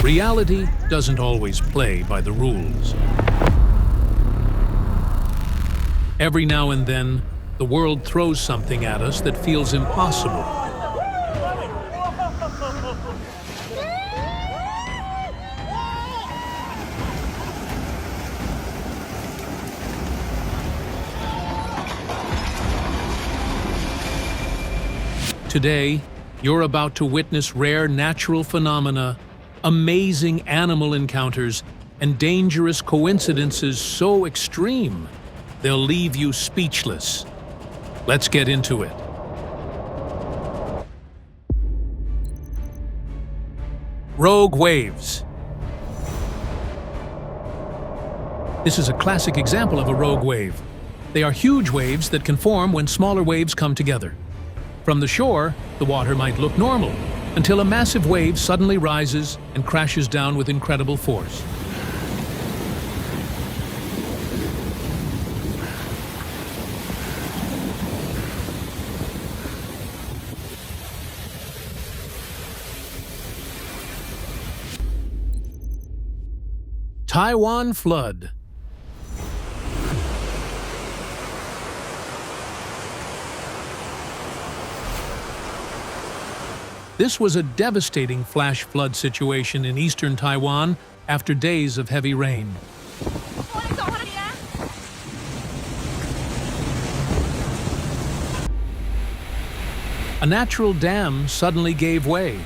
Reality doesn't always play by the rules. Every now and then, the world throws something at us that feels impossible. Today, you're about to witness rare natural phenomena, amazing animal encounters, and dangerous coincidences so extreme, they'll leave you speechless. Let's get into it. Rogue waves. This is a classic example of a rogue wave. They are huge waves that can form when smaller waves come together. From the shore, the water might look normal, until a massive wave suddenly rises and crashes down with incredible force. Taiwan flood. This was a devastating flash flood situation in eastern Taiwan after days of heavy rain. A natural dam suddenly gave way,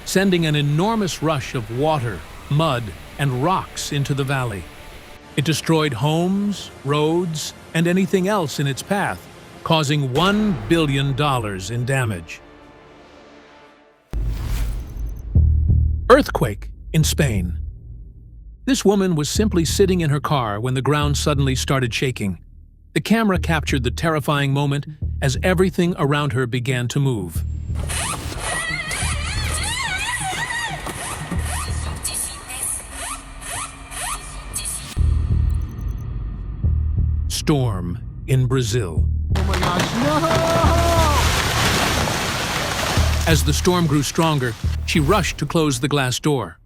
sending an enormous rush of water, mud, and rocks into the valley. It destroyed homes, roads, and anything else in its path, causing $1 billion in damage. Earthquake in Spain. This woman was simply sitting in her car when the ground suddenly started shaking. The camera captured the terrifying moment as everything around her began to move. Storm in Brazil. Oh my gosh, no! As the storm grew stronger, she rushed to close the glass door.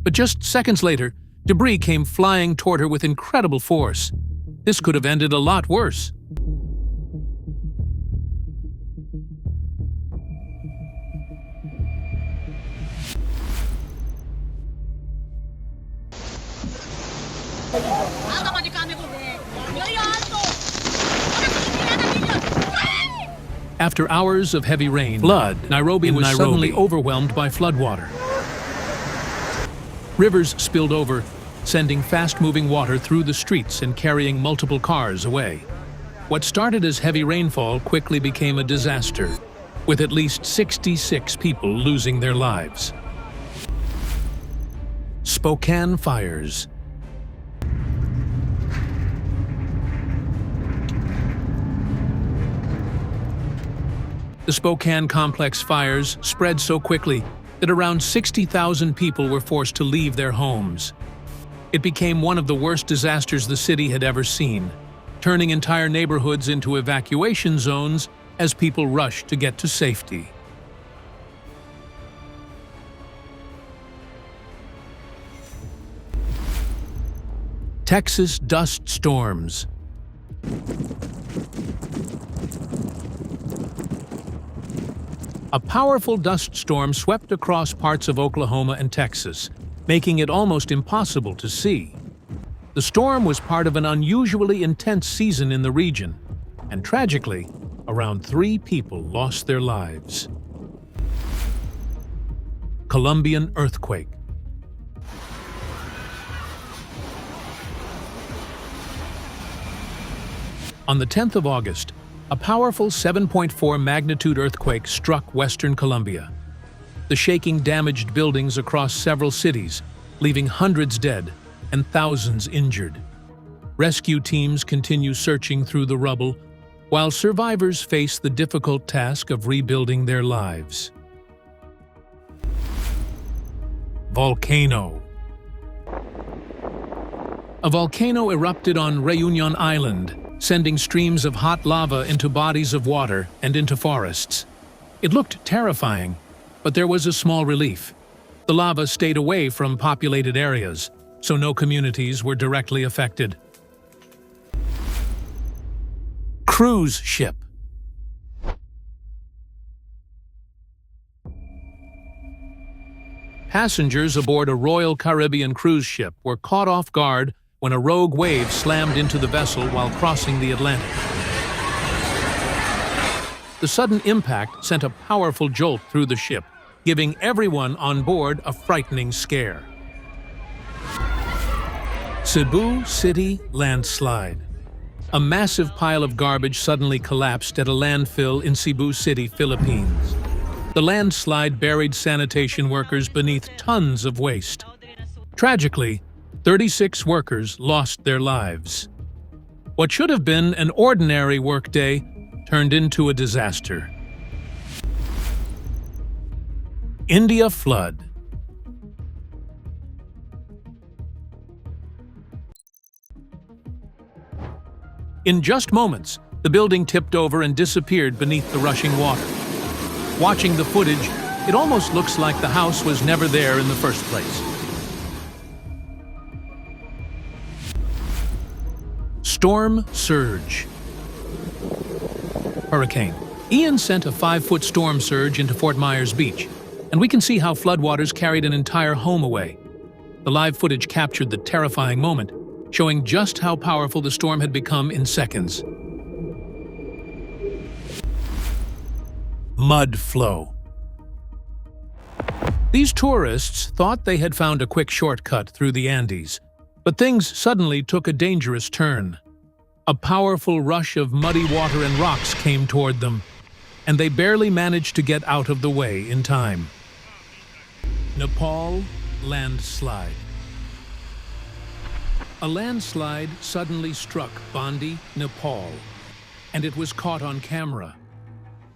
But just seconds later, debris came flying toward her with incredible force. This could have ended a lot worse. After hours of heavy rain, Nairobi was suddenly overwhelmed by floodwater. Rivers spilled over, sending fast-moving water through the streets and carrying multiple cars away. What started as heavy rainfall quickly became a disaster, with at least 66 people losing their lives. Spokane fires. The Spokane complex fires spread so quickly that around 60,000 people were forced to leave their homes. It became one of the worst disasters the city had ever seen, turning entire neighborhoods into evacuation zones as people rushed to get to safety. Texas dust storms. A powerful dust storm swept across parts of Oklahoma and Texas, making it almost impossible to see. The storm was part of an unusually intense season in the region, and tragically, around 3 people lost their lives. Colombian earthquake. On the 10th of August, a powerful 7.4 magnitude earthquake struck western Colombia. The shaking damaged buildings across several cities, leaving hundreds dead and thousands injured. Rescue teams continue searching through the rubble, while survivors face the difficult task of rebuilding their lives. Volcano. A volcano erupted on Reunion Island, sending streams of hot lava into bodies of water and into forests. It looked terrifying, but there was a small relief. The lava stayed away from populated areas, so no communities were directly affected. Cruise ship. Passengers aboard a Royal Caribbean cruise ship were caught off guard when a rogue wave slammed into the vessel while crossing the Atlantic. The sudden impact sent a powerful jolt through the ship, giving everyone on board a frightening scare. Cebu City landslide. A massive pile of garbage suddenly collapsed at a landfill in Cebu City, Philippines. The landslide buried sanitation workers beneath tons of waste. Tragically, 36 workers lost their lives. What should have been an ordinary workday turned into a disaster. India flood. In just moments, the building tipped over and disappeared beneath the rushing water. Watching the footage, it almost looks like the house was never there in the first place. Storm surge. Hurricane Ian sent a 5-foot storm surge into Fort Myers Beach, and we can see how floodwaters carried an entire home away. The live footage captured the terrifying moment, showing just how powerful the storm had become in seconds. Mud flow. These tourists thought they had found a quick shortcut through the Andes, but things suddenly took a dangerous turn. A powerful rush of muddy water and rocks came toward them, and they barely managed to get out of the way in time. Nepal landslide. A landslide suddenly struck Bandi, Nepal, and it was caught on camera.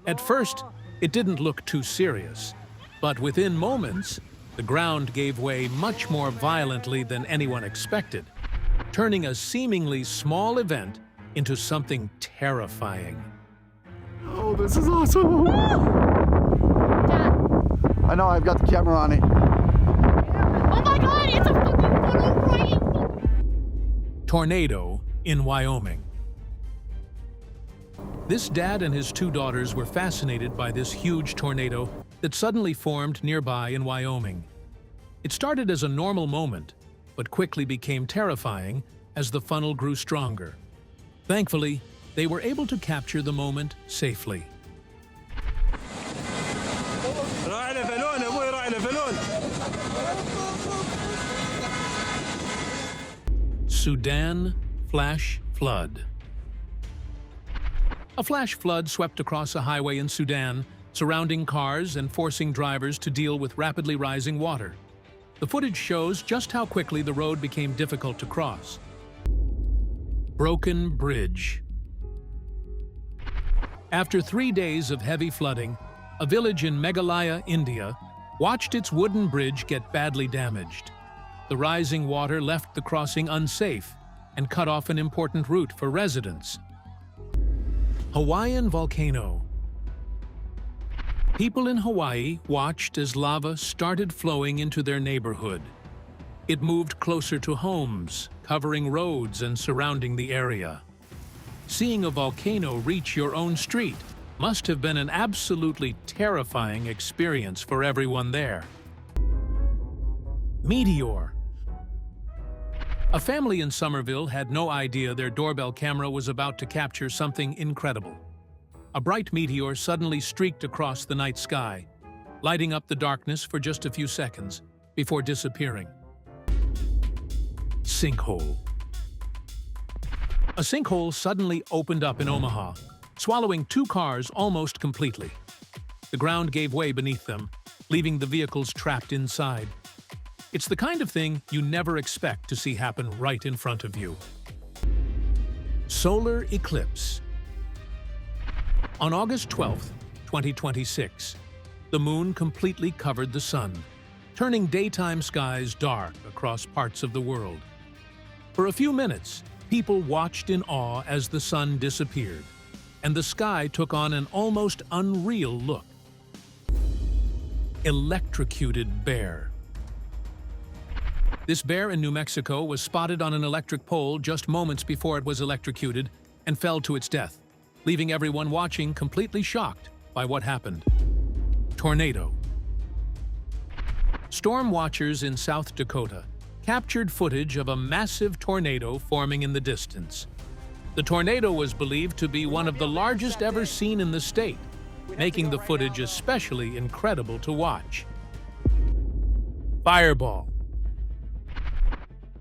At first, it didn't look too serious, but within moments, the ground gave way much more violently than anyone expected, turning a seemingly small event into something terrifying. Oh, this is awesome! I know, I've got the camera on it. Oh my god, it's a fucking photo right! Tornado in Wyoming. This dad and his 2 daughters were fascinated by this huge tornado that suddenly formed nearby in Wyoming. It started as a normal moment, but quickly became terrifying as the funnel grew stronger. Thankfully, they were able to capture the moment safely. Sudan flash flood. A flash flood swept across a highway in Sudan, surrounding cars and forcing drivers to deal with rapidly rising water. The footage shows just how quickly the road became difficult to cross. Broken bridge. After 3 days of heavy flooding, a village in Meghalaya, India, watched its wooden bridge get badly damaged. The rising water left the crossing unsafe and cut off an important route for residents. Hawaiian volcano. People in Hawaii watched as lava started flowing into their neighborhood. It moved closer to homes, covering roads and surrounding the area. Seeing a volcano reach your own street must have been an absolutely terrifying experience for everyone there. Meteor. A family in Somerville had no idea their doorbell camera was about to capture something incredible. A bright meteor suddenly streaked across the night sky, lighting up the darkness for just a few seconds before disappearing. Sinkhole. A sinkhole suddenly opened up in Omaha, swallowing 2 cars almost completely. The ground gave way beneath them, leaving the vehicles trapped inside. It's the kind of thing you never expect to see happen right in front of you. Solar eclipse. On August 12, 2026, the moon completely covered the sun, turning daytime skies dark across parts of the world. For a few minutes, people watched in awe as the sun disappeared, and the sky took on an almost unreal look. Electrocuted bear. This bear in New Mexico was spotted on an electric pole just moments before it was electrocuted and fell to its death, leaving everyone watching completely shocked by what happened. Tornado. Storm watchers in South Dakota captured footage of a massive tornado forming in the distance. The tornado was believed to be one of the largest ever seen in the state, making the footage especially incredible to watch. Fireball.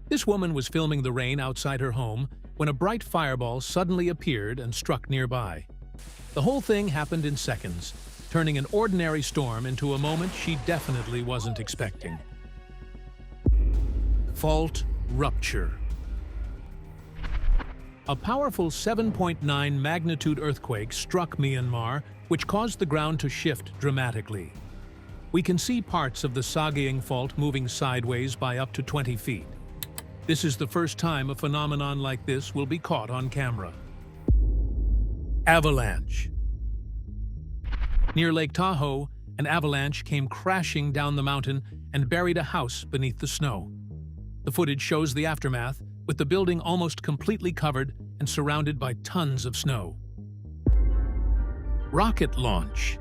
This woman was filming the rain outside her home when a bright fireball suddenly appeared and struck nearby. The whole thing happened in seconds, turning an ordinary storm into a moment she definitely wasn't expecting. Fault rupture. A powerful 7.9 magnitude earthquake struck Myanmar, which caused the ground to shift dramatically. We can see parts of the Sagaing Fault moving sideways by up to 20 feet. This is the first time a phenomenon like this will be caught on camera. Avalanche. Near Lake Tahoe, an avalanche came crashing down the mountain and buried a house beneath the snow. The footage shows the aftermath, with the building almost completely covered and surrounded by tons of snow. Rocket launch.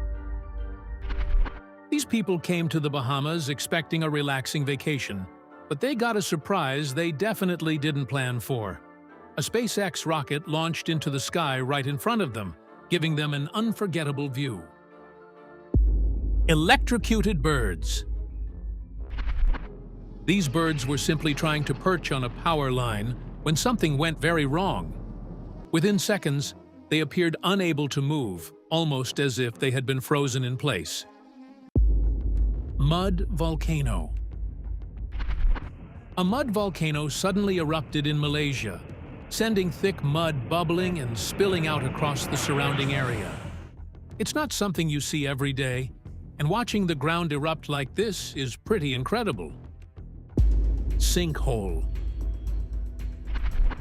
These people came to the Bahamas expecting a relaxing vacation, but they got a surprise they definitely didn't plan for. A SpaceX rocket launched into the sky right in front of them, giving them an unforgettable view. Electrocuted birds. These birds were simply trying to perch on a power line when something went very wrong. Within seconds, they appeared unable to move, almost as if they had been frozen in place. Mud volcano. A mud volcano suddenly erupted in Malaysia, sending thick mud bubbling and spilling out across the surrounding area. It's not something you see every day, and watching the ground erupt like this is pretty incredible. Sinkhole.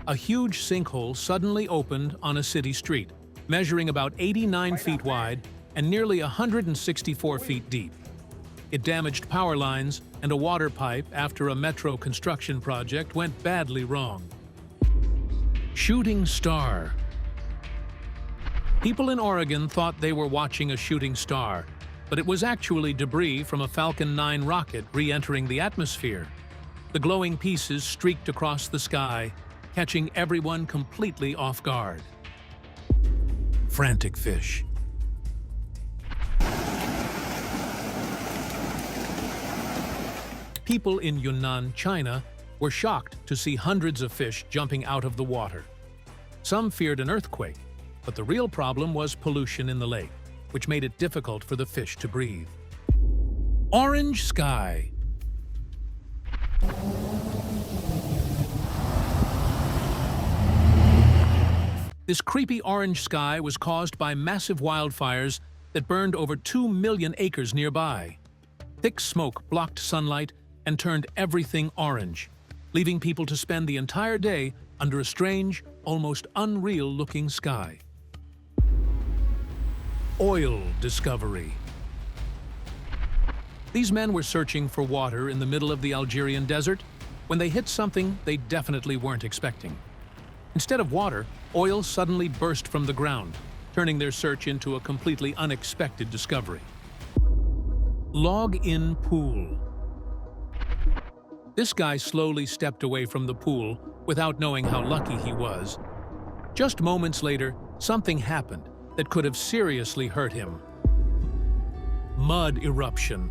A huge sinkhole suddenly opened on a city street, measuring about 89 feet wide and nearly 164 feet deep. It damaged power lines and a water pipe after a metro construction project went badly wrong. Shooting star. People in Oregon thought they were watching a shooting star, but it was actually debris from a Falcon 9 rocket re-entering the atmosphere. The glowing pieces streaked across the sky, catching everyone completely off guard. Frantic fish. People in Yunnan, China, were shocked to see hundreds of fish jumping out of the water. Some feared an earthquake, but the real problem was pollution in the lake, which made it difficult for the fish to breathe. Orange sky. This creepy orange sky was caused by massive wildfires that burned over 2 million acres nearby. Thick smoke blocked sunlight and turned everything orange, leaving people to spend the entire day under a strange, almost unreal-looking sky. Oil discovery. These men were searching for water in the middle of the Algerian desert when they hit something they definitely weren't expecting. Instead of water, oil suddenly burst from the ground, turning their search into a completely unexpected discovery. Log-in pool. This guy slowly stepped away from the pool without knowing how lucky he was. Just moments later, something happened that could have seriously hurt him. Mud eruption.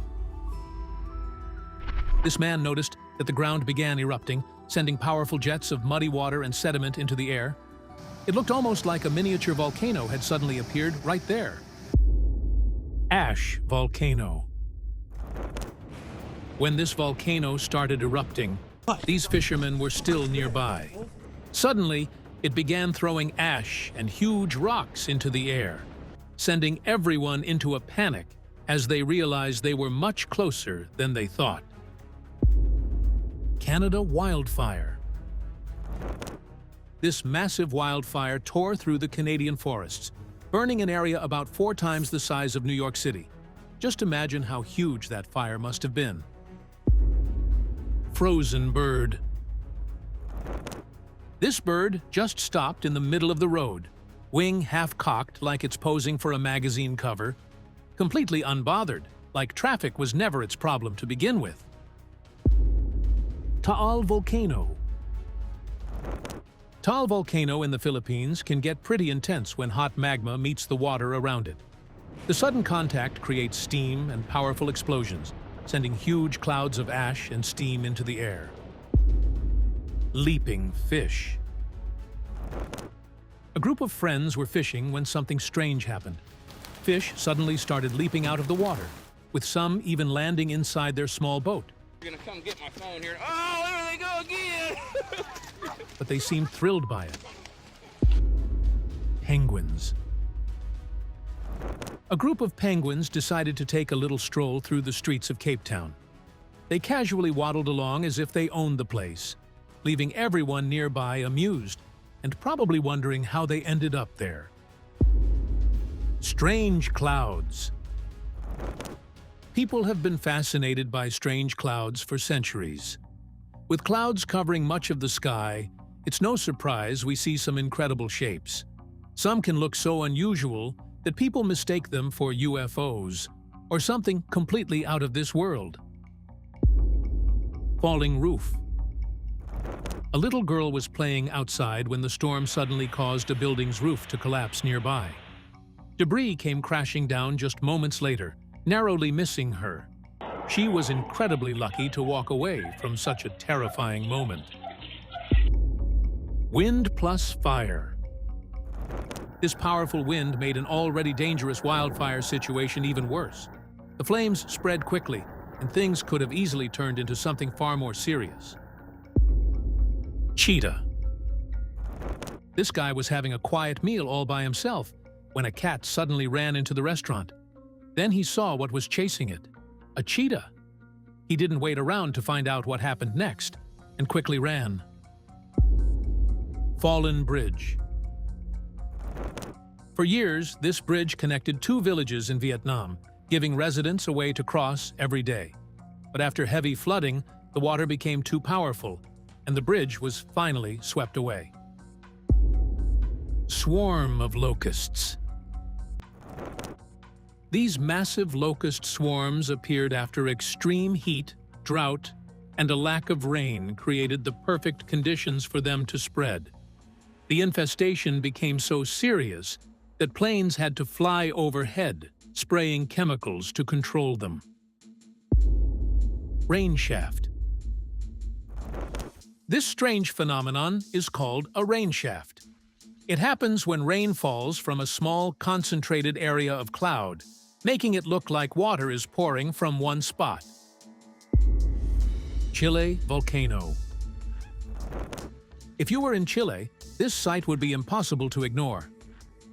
This man noticed that the ground began erupting, sending powerful jets of muddy water and sediment into the air. It looked almost like a miniature volcano had suddenly appeared right there. Ash volcano. When this volcano started erupting, these fishermen were still nearby. Suddenly, it began throwing ash and huge rocks into the air, sending everyone into a panic as they realized they were much closer than they thought. Canada wildfire. This massive wildfire tore through the Canadian forests, burning an area about 4 times the size of New York City. Just imagine how huge that fire must have been. frozen bird. This bird just stopped in the middle of the road, wing half-cocked like it's posing for a magazine cover, completely unbothered, like traffic was never its problem to begin with. Taal Volcano. Taal Volcano in the Philippines can get pretty intense when hot magma meets the water around it. The sudden contact creates steam and powerful explosions, sending huge clouds of ash and steam into the air. Leaping fish. A group of friends were fishing when something strange happened. Fish suddenly started leaping out of the water, with some even landing inside their small boat. You're gonna come get my phone here. Oh, there they go again! But they seemed thrilled by it. Penguins. A group of penguins decided to take a little stroll through the streets of Cape Town. They casually waddled along as if they owned the place, leaving everyone nearby amused and probably wondering how they ended up there. Strange clouds. People have been fascinated by strange clouds for centuries. With clouds covering much of the sky, it's no surprise we see some incredible shapes. Some can look so unusual that people mistake them for UFOs or something completely out of this world. Falling roof. A little girl was playing outside when the storm suddenly caused a building's roof to collapse nearby. Debris came crashing down just moments later, narrowly missing her. She was incredibly lucky to walk away from such a terrifying moment. Wind plus fire. This powerful wind made an already dangerous wildfire situation even worse. The flames spread quickly, and things could have easily turned into something far more serious. Cheetah. This guy was having a quiet meal all by himself when a cat suddenly ran into the restaurant. Then he saw what was chasing it, a cheetah. He didn't wait around to find out what happened next, and quickly ran. Fallen bridge. For years, this bridge connected two villages in Vietnam, giving residents a way to cross every day. But after heavy flooding, the water became too powerful, and the bridge was finally swept away. Swarm of locusts. These massive locust swarms appeared after extreme heat, drought, and a lack of rain created the perfect conditions for them to spread. The infestation became so serious that planes had to fly overhead, spraying chemicals to control them. Rain shaft. This strange phenomenon is called a rain shaft. It happens when rain falls from a small, concentrated area of cloud, making it look like water is pouring from one spot. Chile volcano. If you were in Chile, this sight would be impossible to ignore.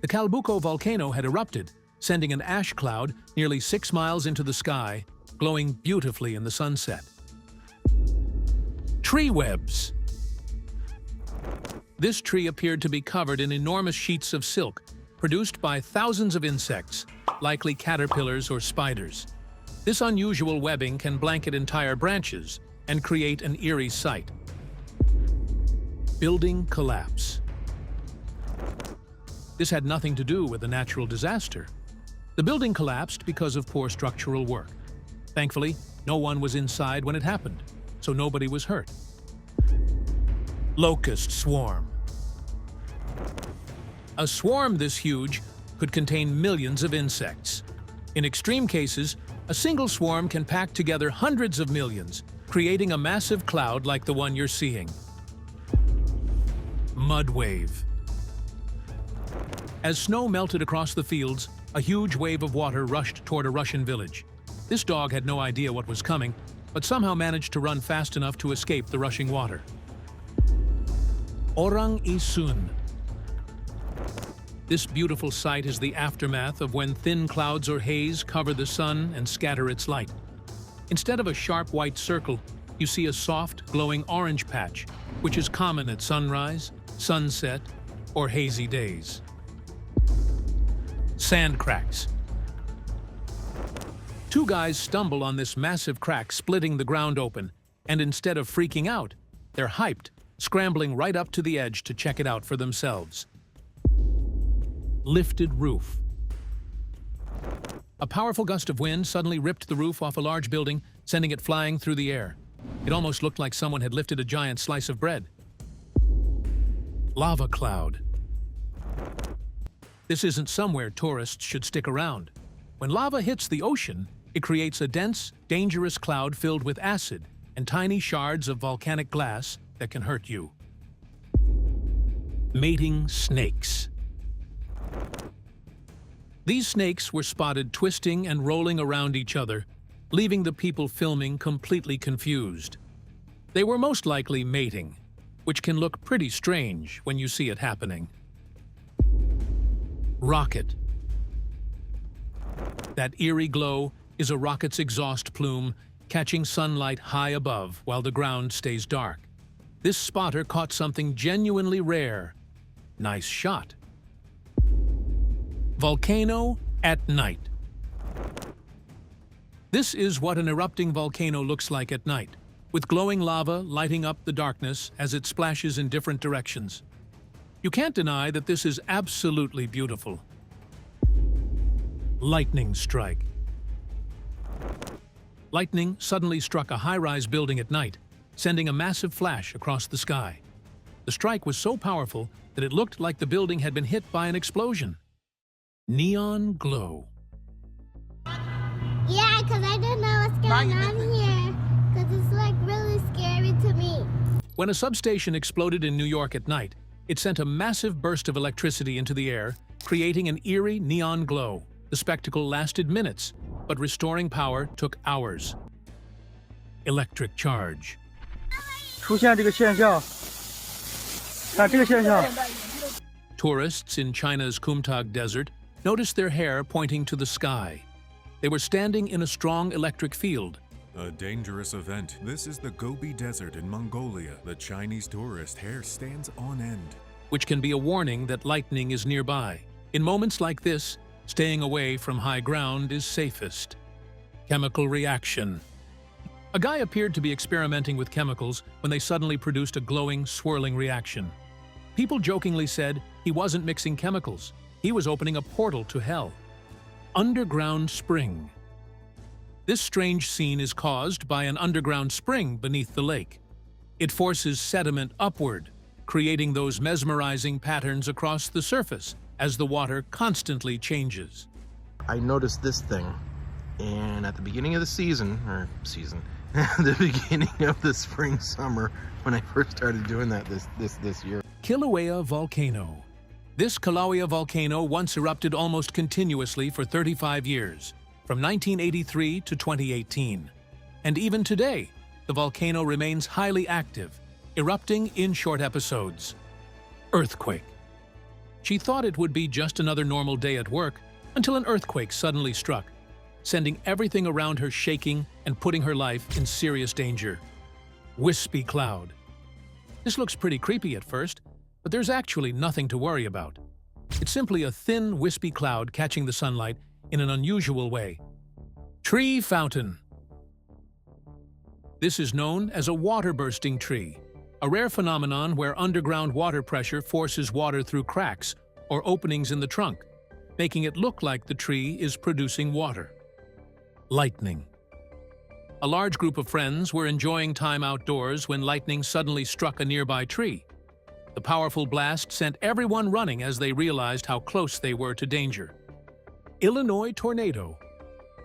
The Calbuco volcano had erupted, sending an ash cloud nearly 6 miles into the sky, glowing beautifully in the sunset. Tree webs. This tree appeared to be covered in enormous sheets of silk, produced by thousands of insects, likely caterpillars or spiders. This unusual webbing can blanket entire branches and create an eerie sight. Building collapse. This had nothing to do with a natural disaster. The building collapsed because of poor structural work. Thankfully, no one was inside when it happened, so nobody was hurt. Locust swarm. A swarm this huge could contain millions of insects. In extreme cases, a single swarm can pack together hundreds of millions, creating a massive cloud like the one you're seeing. Mud wave. As snow melted across the fields, a huge wave of water rushed toward a Russian village. This dog had no idea what was coming, but somehow managed to run fast enough to escape the rushing water. Orang Isun. This beautiful sight is the aftermath of when thin clouds or haze cover the sun and scatter its light. Instead of a sharp white circle, you see a soft, glowing orange patch, which is common at sunrise, sunset, or hazy days. Sand cracks. Two guys stumble on this massive crack splitting the ground open, And instead of freaking out, they're hyped, scrambling right up to the edge to check it out for themselves. Lifted roof. A powerful gust of wind suddenly ripped the roof off a large building, sending it flying through the air. It almost looked like someone had lifted a giant slice of bread. Lava cloud. This isn't somewhere tourists should stick around. When lava hits the ocean, it creates a dense, dangerous cloud filled with acid and tiny shards of volcanic glass that can hurt you. Mating snakes. These snakes were spotted twisting and rolling around each other, leaving the people filming completely confused. They were most likely mating, which can look pretty strange when you see it happening. Rocket. That eerie glow is a rocket's exhaust plume catching sunlight high above while the ground stays dark. This spotter caught something genuinely rare. Nice shot. Volcano at night. This is what an erupting volcano looks like at night, with glowing lava lighting up the darkness as it splashes in different directions. You can't deny that this is absolutely beautiful. Lightning strike. Lightning suddenly struck a high-rise building at night, sending a massive flash across the sky. The strike was so powerful that it looked like the building had been hit by an explosion. Neon glow. Yeah, because I don't know what's going on here. Because it's like really scary to me. When a substation exploded in New York at night, it sent a massive burst of electricity into the air, creating an eerie neon glow. The spectacle lasted minutes, but restoring power took hours. Electric charge. 出现这个现象，看这个现象。 Tourists in China's Kumtag Desert noticed their hair pointing to the sky. They were standing in a strong electric field. A dangerous event. This is the Gobi Desert in Mongolia. The Chinese tourist hair stands on end. Which can be a warning that lightning is nearby. In moments like this, staying away from high ground is safest. Chemical reaction. A guy appeared to be experimenting with chemicals when they suddenly produced a glowing, swirling reaction. People jokingly said he wasn't mixing chemicals. He was opening a portal to hell. Underground spring. This strange scene is caused by an underground spring beneath the lake. It forces sediment upward, creating those mesmerizing patterns across the surface as the water constantly changes. I noticed this thing, and at the beginning of the the beginning of the spring summer, when I first started doing that this year. Kilauea volcano. This Kilauea volcano once erupted almost continuously for 35 years, from 1983 to 2018. And even today, the volcano remains highly active, erupting in short episodes. Earthquake. She thought it would be just another normal day at work until an earthquake suddenly struck, sending everything around her shaking and putting her life in serious danger. Wispy cloud. This looks pretty creepy at first, but there's actually nothing to worry about. It's simply a thin, wispy cloud catching the sunlight in an unusual way. Tree fountain. This is known as a water-bursting tree, a rare phenomenon where underground water pressure forces water through cracks or openings in the trunk, making it look like the tree is producing water. Lightning. A large group of friends were enjoying time outdoors when lightning suddenly struck a nearby tree. The powerful blast sent everyone running as they realized how close they were to danger. Illinois tornado.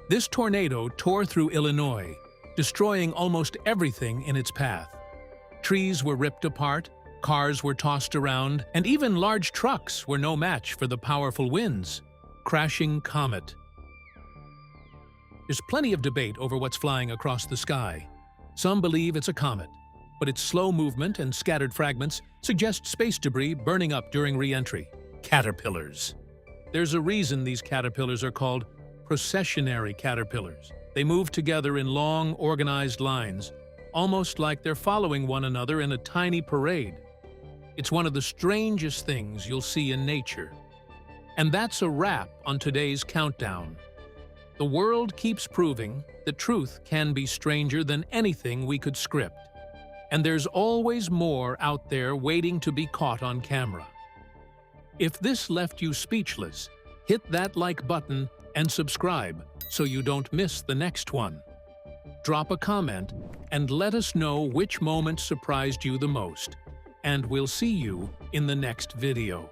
This tornado tore through Illinois, destroying almost everything in its path. Trees were ripped apart, cars were tossed around, and even large trucks were no match for the powerful winds. Crashing comet. There's plenty of debate over what's flying across the sky. Some believe it's a comet, but its slow movement and scattered fragments suggest space debris burning up during re-entry. Caterpillars. There's a reason these caterpillars are called processionary caterpillars. They move together in long, organized lines, almost like they're following one another in a tiny parade. It's one of the strangest things you'll see in nature. And that's a wrap on today's countdown. The world keeps proving that truth can be stranger than anything we could script. And there's always more out there waiting to be caught on camera. If this left you speechless, hit that like button and subscribe so you don't miss the next one. Drop a comment and let us know which moment surprised you the most. And we'll see you in the next video.